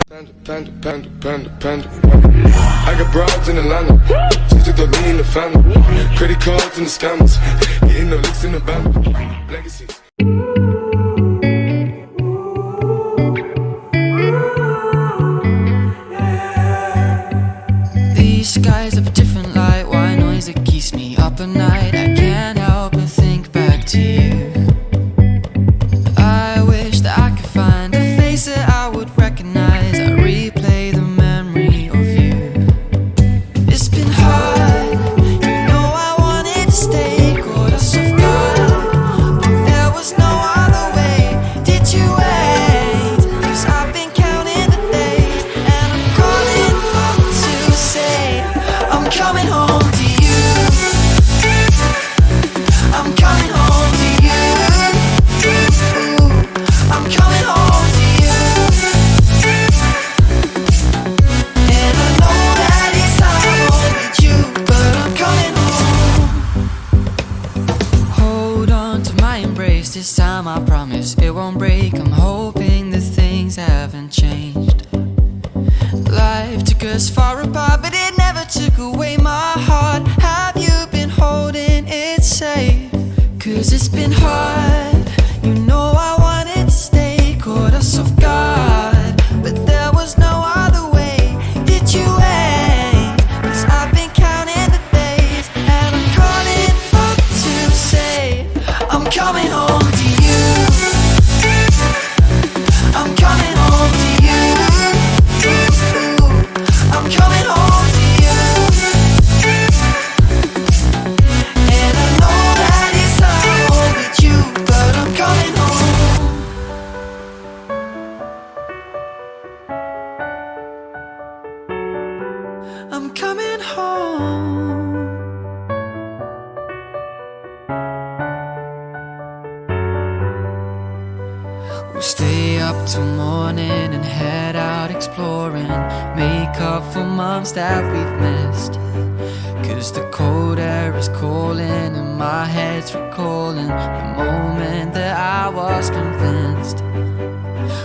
Panda, panda, panda, panda. I got broads in Atlanta. She took the lean in the family. Credit cards and the scammers. Getting no licks in the band. Legacies. These skies have a different light. Why noise that keeps me up at night? I can't help but think back to you. I wish that I could find a face that I would recognize. I replay the memory of you. It's been hard, you know I wanted to stay, caught us off guard, but there was no other way. Did you wait? 'Cause I've been counting the days, and I'm calling up to say I'm coming home to you. I'm coming home to you. I'm coming home to you. And I know that it's hard with you, but I'm coming home. Hold on to my embrace, this time I promise it won't break. I'm hoping that things haven't changed. Life took us far apart, but it never took away my heart. Have you been holding it safe? 'Cause it's been hard, you know I wanted to stay, caught us off guard, but there was no other way. Did you wait? 'Cause I've been counting the days, and I'm calling up to say I'm coming home to you. I'm coming home to you. I'm coming home to you. And I know that it's hard with you, but I'm coming home. I'm coming home. We'll stay up till morning and head out exploring, make up for months that we've missed. 'Cause the cold air is calling and my head's recalling the moment that I was convinced.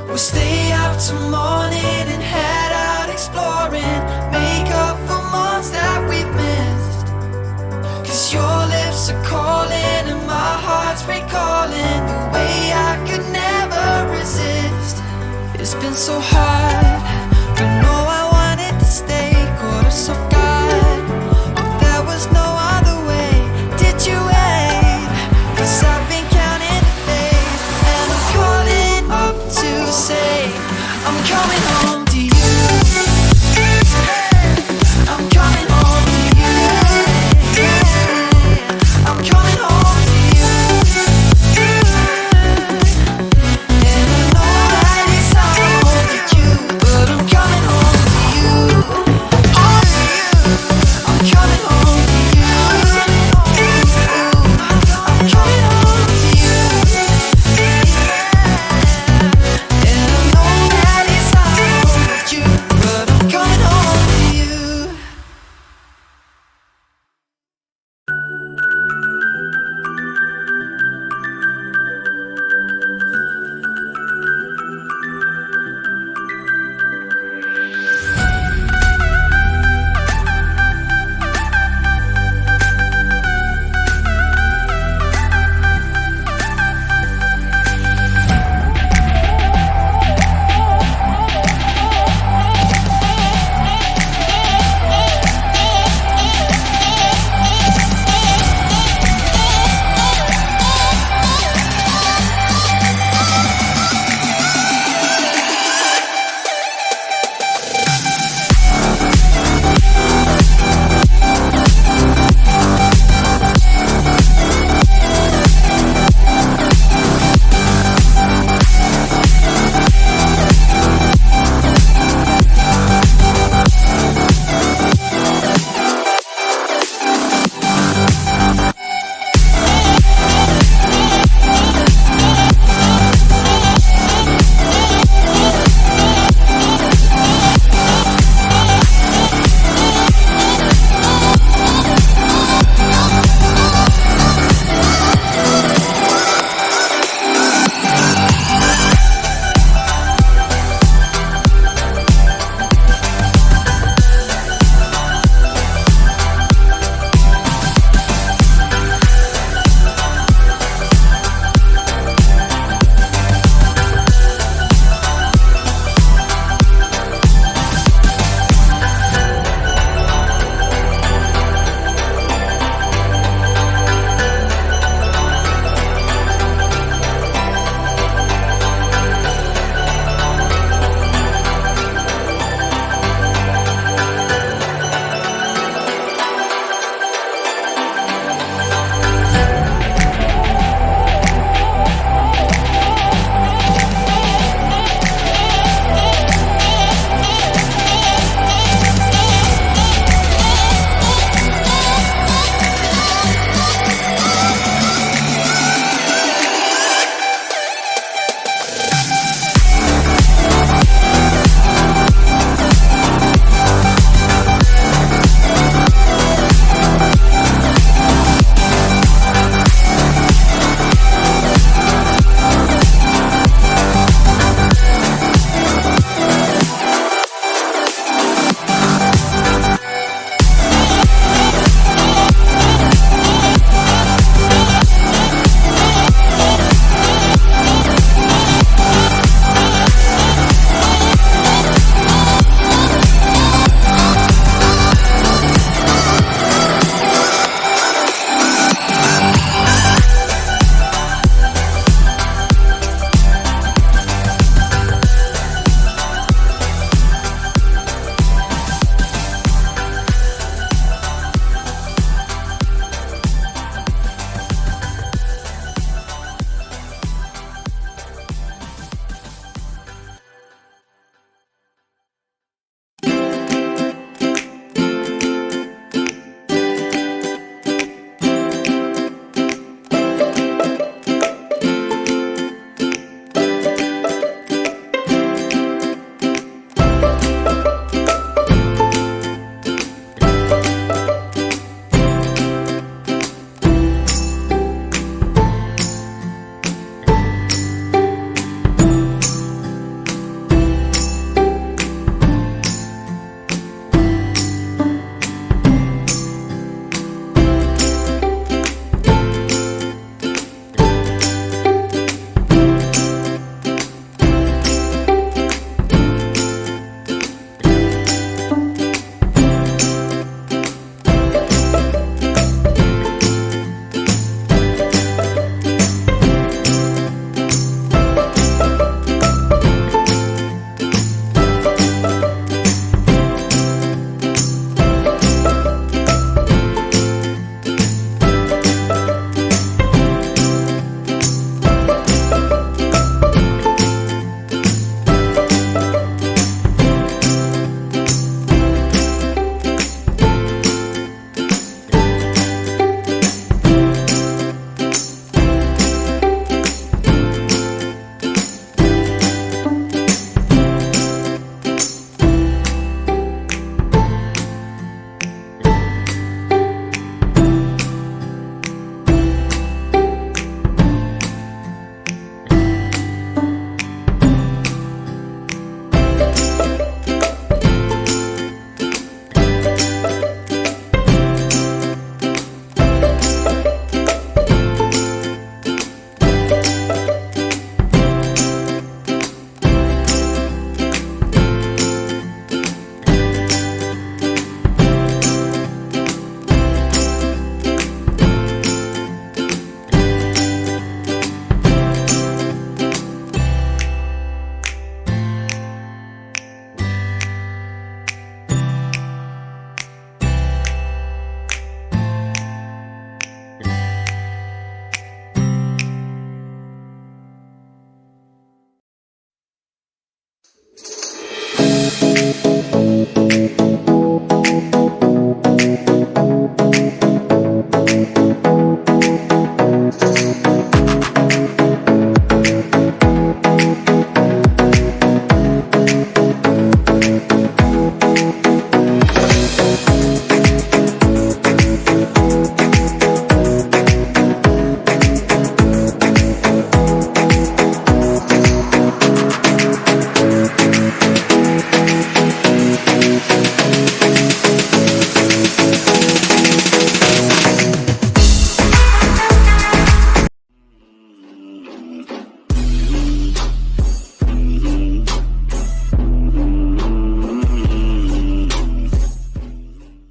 We'll stay up till morning and head out exploring, make up for months that we've missed. 'Cause your lips are calling and my heart's recalling the way I could never resist. It's been so hard.